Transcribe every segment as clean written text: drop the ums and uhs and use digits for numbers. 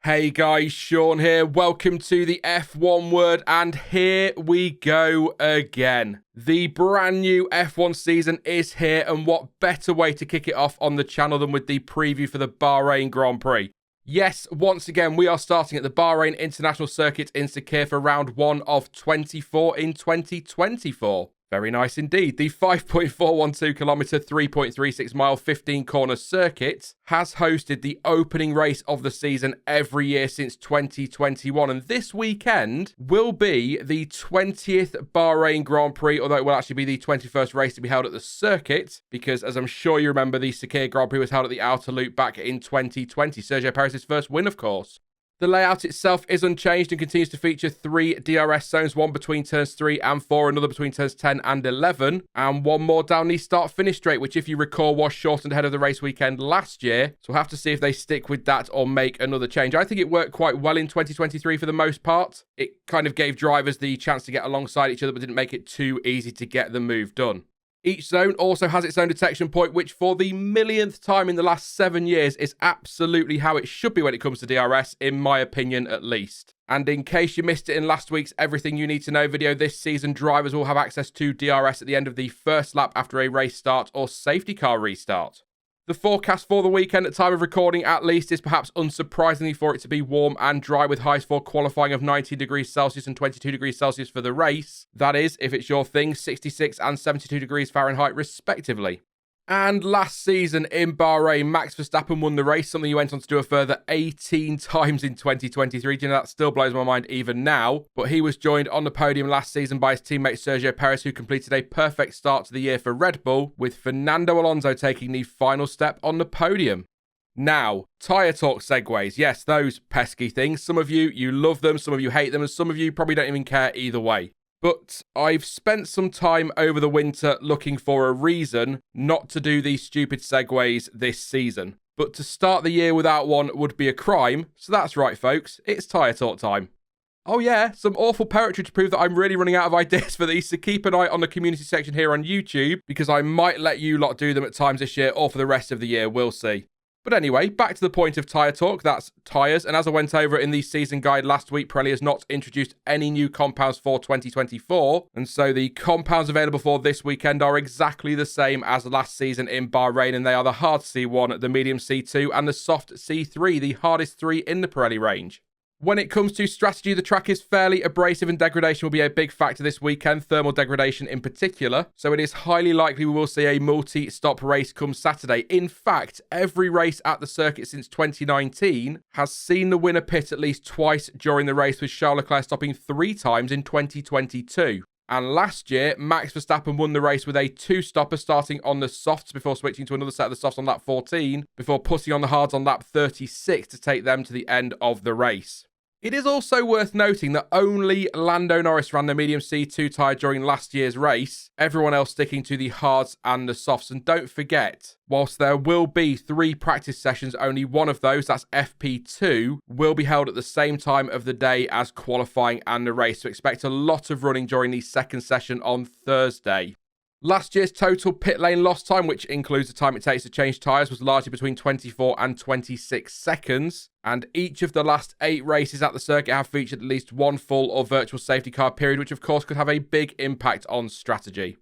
Hey guys, Sean here. Welcome to the F1 Word, and here we go again. The brand new F1 season is here, and what better way to kick it off on the channel than with the preview for the Bahrain Grand Prix. Yes, once again, we are starting at the Bahrain International Circuit in Sakhir for round 1 of 24 in 2024. Very nice indeed. The 5.412 kilometre, 3.36 mile, 15 corner circuit has hosted the opening race of the season every year since 2021. And this weekend will be the 20th Bahrain Grand Prix, although it will actually be the 21st race to be held at the circuit, because as I'm sure you remember, the Sakhir Grand Prix was held at the Outer Loop back in 2020. Sergio Perez's first win, of course. The layout itself is unchanged and continues to feature 3 DRS zones, one between turns 3 and 4, another between turns 10 and 11, and one more down the start-finish straight, which, if you recall, was shortened ahead of the race weekend last year. So we'll have to see if they stick with that or make another change. I think it worked quite well in 2023 for the most part. It kind of gave drivers the chance to get alongside each other, but didn't make it too easy to get the move done. Each zone also has its own detection point, which for the millionth time in the last 7 years is absolutely how it should be when it comes to DRS, in my opinion at least. And in case you missed it in last week's Everything You Need to Know video, this season drivers will have access to DRS at the end of the first lap after a race start or safety car restart. The forecast for the weekend at time of recording at least is perhaps unsurprisingly for it to be warm and dry, with highs for qualifying of 19 degrees Celsius and 22 degrees Celsius for the race. That is, if it's your thing, 66 and 72 degrees Fahrenheit respectively. And last season in Bahrain, Max Verstappen won the race, something he went on to do a further 18 times in 2023. Do you know, that still blows my mind even now. But he was joined on the podium last season by his teammate Sergio Perez, who completed a perfect start to the year for Red Bull, with Fernando Alonso taking the final step on the podium. Now, tyre talk segues. Yes, those pesky things. Some of you love them, some of you hate them, and some of you probably don't even care either way. But I've spent some time over the winter looking for a reason not to do these stupid segues this season. But to start the year without one would be a crime, so that's right folks, it's tyre talk time. Oh yeah, some awful poetry to prove that I'm really running out of ideas for these, so keep an eye on the community section here on YouTube, because I might let you lot do them at times this year or for the rest of the year, we'll see. But anyway, back to the point of tyre talk, that's tyres. And as I went over in the season guide last week, Pirelli has not introduced any new compounds for 2024. And so the compounds available for this weekend are exactly the same as last season in Bahrain. And they are the hard C1, the medium C2, and the soft C3, the hardest 3 in the Pirelli range. When it comes to strategy, the track is fairly abrasive and degradation will be a big factor this weekend, thermal degradation in particular. So it is highly likely we will see a multi-stop race come Saturday. In fact, every race at the circuit since 2019 has seen the winner pit at least twice during the race, with Charles Leclerc stopping 3 times in 2022. And last year, Max Verstappen won the race with a 2-stopper, starting on the softs before switching to another set of the softs on lap 14, before putting on the hards on lap 36 to take them to the end of the race. It is also worth noting that only Lando Norris ran the medium C2 tyre during last year's race, everyone else sticking to the hards and the softs. And don't forget, whilst there will be 3 practice sessions, only one of those, that's FP2, will be held at the same time of the day as qualifying and the race. So expect a lot of running during the second session on Thursday. Last year's total pit lane lost time, which includes the time it takes to change tyres, was largely between 24 and 26 seconds. And each of the last 8 races at the circuit have featured at least one full or virtual safety car period, which of course could have a big impact on strategy.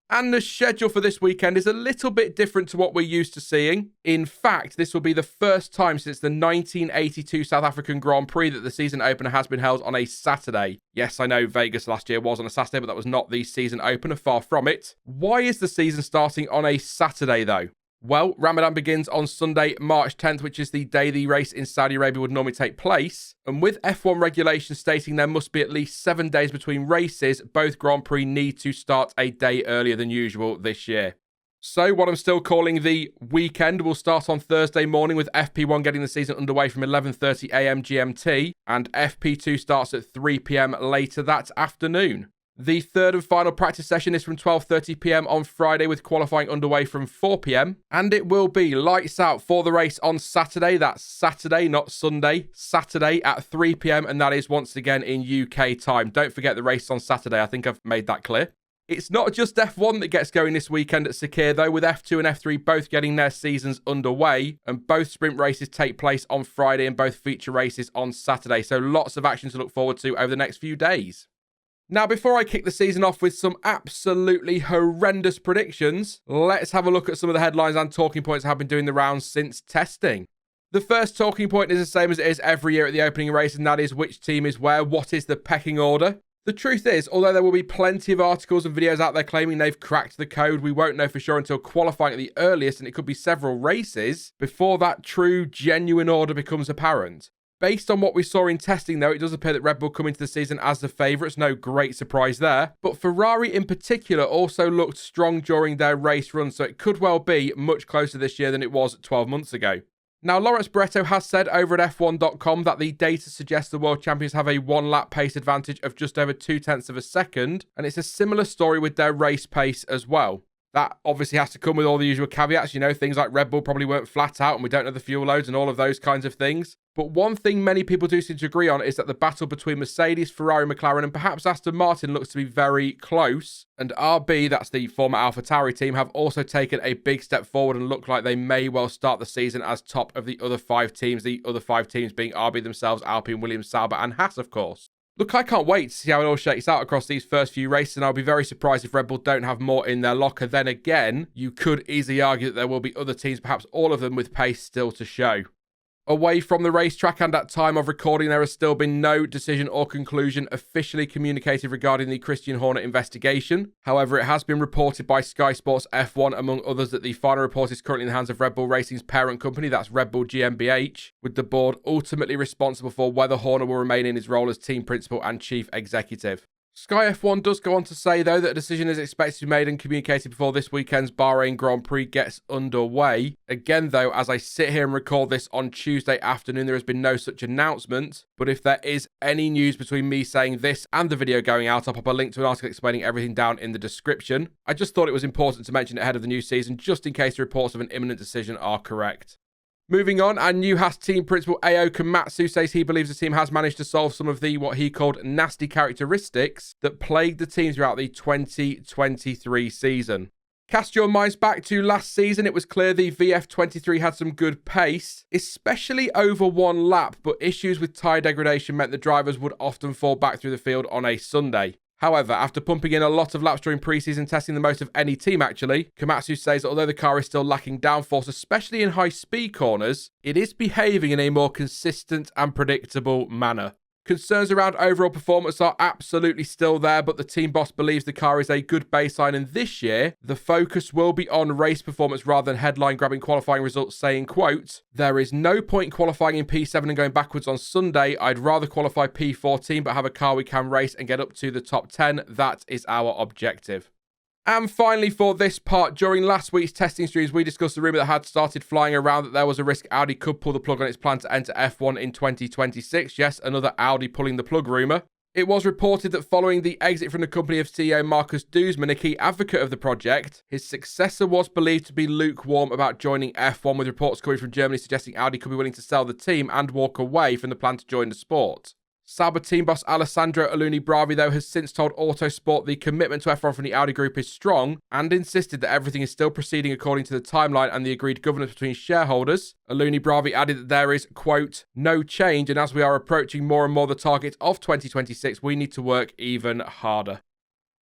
And the schedule for this weekend is a little bit different to what we're used to seeing. In fact, this will be the first time since the 1982 South African Grand Prix that the season opener has been held on a Saturday. Yes, I know Vegas last year was on a Saturday, but that was not the season opener, far from it. Why is the season starting on a Saturday though? Well, Ramadan begins on Sunday, March 10th, which is the day the race in Saudi Arabia would normally take place. And with F1 regulations stating there must be at least 7 days between races, both Grand Prix need to start a day earlier than usual this year. So what I'm still calling the weekend will start on Thursday morning, with FP1 getting the season underway from 11:30 a.m. GMT, and FP2 starts at 3 p.m. later that afternoon. The third and final practice session is from 12:30 p.m. on Friday, with qualifying underway from 4 p.m. And it will be lights out for the race on Saturday. That's Saturday, not Sunday. Saturday at 3 p.m. and that is once again in UK time. Don't forget the race on Saturday. I think I've made that clear. It's not just F1 that gets going this weekend at Sakhir, though, with F2 and F3 both getting their seasons underway, and both sprint races take place on Friday and both feature races on Saturday, so lots of action to look forward to over the next few days. Now, before I kick the season off with some absolutely horrendous predictions, let's have a look at some of the headlines and talking points that have been doing the rounds since testing. The first talking point is the same as it is every year at the opening race, and that is which team is where, what is the pecking order. The truth is, although there will be plenty of articles and videos out there claiming they've cracked the code, we won't know for sure until qualifying at the earliest, and it could be several races before that true, genuine order becomes apparent. Based on what we saw in testing, though, it does appear that Red Bull come into the season as the favourites, no great surprise there. But Ferrari in particular also looked strong during their race run, so it could well be much closer this year than it was 12 months ago. Now, Lawrence Barretto has said over at F1.com that the data suggests the world champions have a one-lap pace advantage of just over 0.2 of a second, and it's a similar story with their race pace as well. That obviously has to come with all the usual caveats, things like Red Bull probably weren't flat out and we don't know the fuel loads and all of those kinds of things. But one thing many people do seem to agree on is that the battle between Mercedes, Ferrari, McLaren and perhaps Aston Martin looks to be very close. And RB, that's the former AlphaTauri team, have also taken a big step forward and look like they may well start the season as top of the other 5 teams. The other 5 teams being RB themselves, Alpine, Williams, Sauber and Haas, of course. Look, I can't wait to see how it all shakes out across these first few races, and I'll be very surprised if Red Bull don't have more in their locker. Then again, you could easily argue that there will be other teams, perhaps all of them, with pace still to show. Away from the racetrack and at time of recording, there has still been no decision or conclusion officially communicated regarding the Christian Horner investigation. However, it has been reported by Sky Sports F1, among others, that the final report is currently in the hands of Red Bull Racing's parent company, that's Red Bull GmbH, with the board ultimately responsible for whether Horner will remain in his role as team principal and chief executive. Sky F1 does go on to say, though, that a decision is expected to be made and communicated before this weekend's Bahrain Grand Prix gets underway. Again, though, as I sit here and record this on Tuesday afternoon, there has been no such announcement. But if there is any news between me saying this and the video going out, I'll pop a link to an article explaining everything down in the description. I just thought it was important to mention it ahead of the new season, just in case the reports of an imminent decision are correct. Moving on, and new Haas team principal Ao Komatsu says he believes the team has managed to solve some of the, what he called, nasty characteristics that plagued the team throughout the 2023 season. Cast your minds back to last season, it was clear the VF23 had some good pace, especially over one lap, but issues with tyre degradation meant the drivers would often fall back through the field on a Sunday. However, after pumping in a lot of laps during pre-season testing, the most of any team actually, Komatsu says that although the car is still lacking downforce, especially in high-speed corners, it is behaving in a more consistent and predictable manner. Concerns around overall performance are absolutely still there, but the team boss believes the car is a good baseline, and this year, the focus will be on race performance rather than headline-grabbing qualifying results, saying, quote, "There is no point qualifying in P7 and going backwards on Sunday. I'd rather qualify P14 but have a car we can race and get up to the top 10. That is our objective." And finally, for this part, during last week's testing streams, we discussed the rumour that had started flying around that there was a risk Audi could pull the plug on its plan to enter F1 in 2026. Yes, another Audi pulling the plug rumour. It was reported that following the exit from the company of CEO Marcus Duesman, a key advocate of the project, his successor was believed to be lukewarm about joining F1, with reports coming from Germany suggesting Audi could be willing to sell the team and walk away from the plan to join the sport. Sauber team boss Alessandro Aluni-Bravi, though, has since told Autosport the commitment to F1 from the Audi group is strong and insisted that everything is still proceeding according to the timeline and the agreed governance between shareholders. Aluni-Bravi added that there is, quote, "no change, and as we are approaching more and more the target of 2026, we need to work even harder."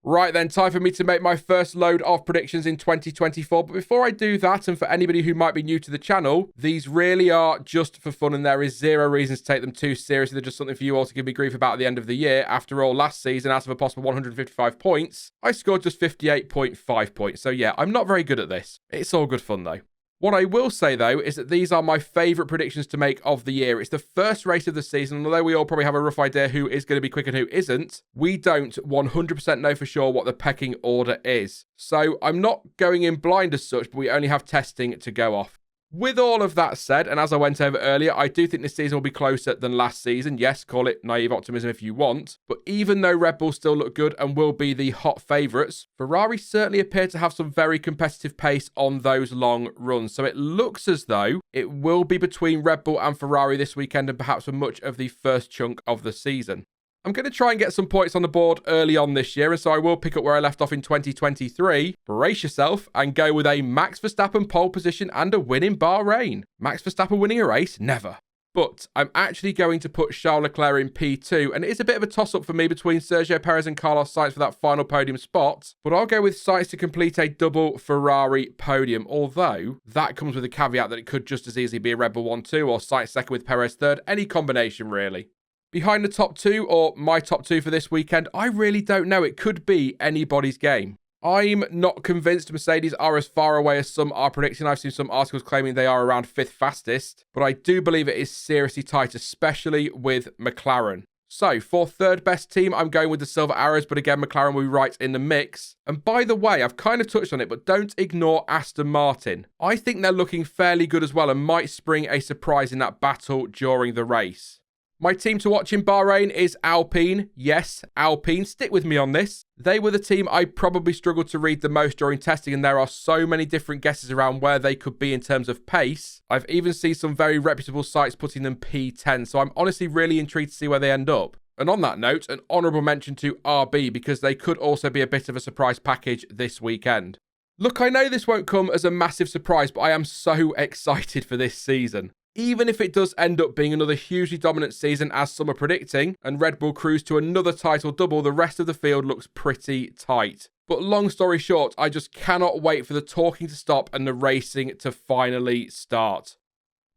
Right then, time for me to make my first load of predictions in 2024. But before I do that, and for anybody who might be new to the channel, these really are just for fun and there is zero reason to take them too seriously. They're just something for you all to give me grief about at the end of the year. After all, last season, out of a possible 155 points, I scored just 58.5 points. So yeah, I'm not very good at this. It's all good fun though. What I will say, though, is that these are my favourite predictions to make of the year. It's the first race of the season, and although we all probably have a rough idea who is going to be quick and who isn't, we don't 100% know for sure what the pecking order is. So I'm not going in blind as such, but we only have testing to go off. With all of that said, and as I went over earlier, I do think this season will be closer than last season. Yes, call it naive optimism if you want. But even though Red Bull still look good and will be the hot favourites, Ferrari certainly appear to have some very competitive pace on those long runs. So it looks as though it will be between Red Bull and Ferrari this weekend and perhaps for much of the first chunk of the season. I'm going to try and get some points on the board early on this year, and so I will pick up where I left off in 2023. Brace yourself and go with a Max Verstappen pole position and a win in Bahrain. Max Verstappen winning a race? Never. But I'm actually going to put Charles Leclerc in P2, and it is a bit of a toss-up for me between Sergio Perez and Carlos Sainz for that final podium spot, but I'll go with Sainz to complete a double Ferrari podium, although that comes with a caveat that it could just as easily be a Red Bull 1-2 or Sainz second with Perez third, any combination really. Behind the top two, or my top two for this weekend, I really don't know. It could be anybody's game. I'm not convinced Mercedes are as far away as some are predicting. I've seen some articles claiming they are around 5th fastest, but I do believe it is seriously tight, especially with McLaren. So, for third best team, I'm going with the Silver Arrows, but again, McLaren will be right in the mix. And by the way, I've kind of touched on it, but don't ignore Aston Martin. I think they're looking fairly good as well and might spring a surprise in that battle during the race. My team to watch in Bahrain is Alpine. Yes, Alpine. Stick with me on this. They were the team I probably struggled to read the most during testing, and there are so many different guesses around where they could be in terms of pace. I've even seen some very reputable sites putting them P10, so I'm honestly really intrigued to see where they end up. And on that note, an honourable mention to RB, because they could also be a bit of a surprise package this weekend. Look, I know this won't come as a massive surprise, but I am so excited for this season. Even if it does end up being another hugely dominant season as some are predicting, and Red Bull cruise to another title double, the rest of the field looks pretty tight. But long story short, I just cannot wait for the talking to stop and the racing to finally start.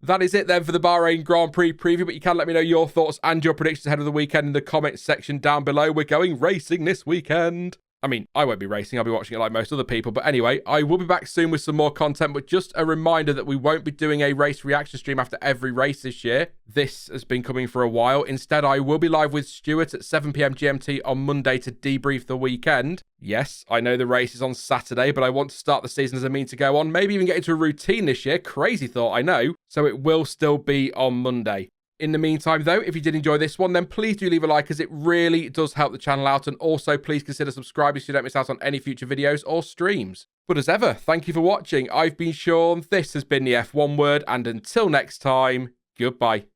That is it then for the Bahrain Grand Prix preview, but you can let me know your thoughts and your predictions ahead of the weekend in the comments section down below. We're going racing this weekend. I mean, I won't be racing, I'll be watching it like most other people. But anyway, I will be back soon with some more content. But just a reminder that we won't be doing a race reaction stream after every race this year. This has been coming for a while. Instead, I will be live with Stuart at 7 PM GMT on Monday to debrief the weekend. Yes, I know the race is on Saturday, but I want to start the season as a mean to go on. Maybe even get into a routine this year. Crazy thought, I know. So it will still be on Monday. In the meantime, though, if you did enjoy this one, then please do leave a like, as it really does help the channel out. And also, please consider subscribing so you don't miss out on any future videos or streams. But as ever, thank you for watching. I've been Sean, this has been the F1 Word, and until next time, goodbye.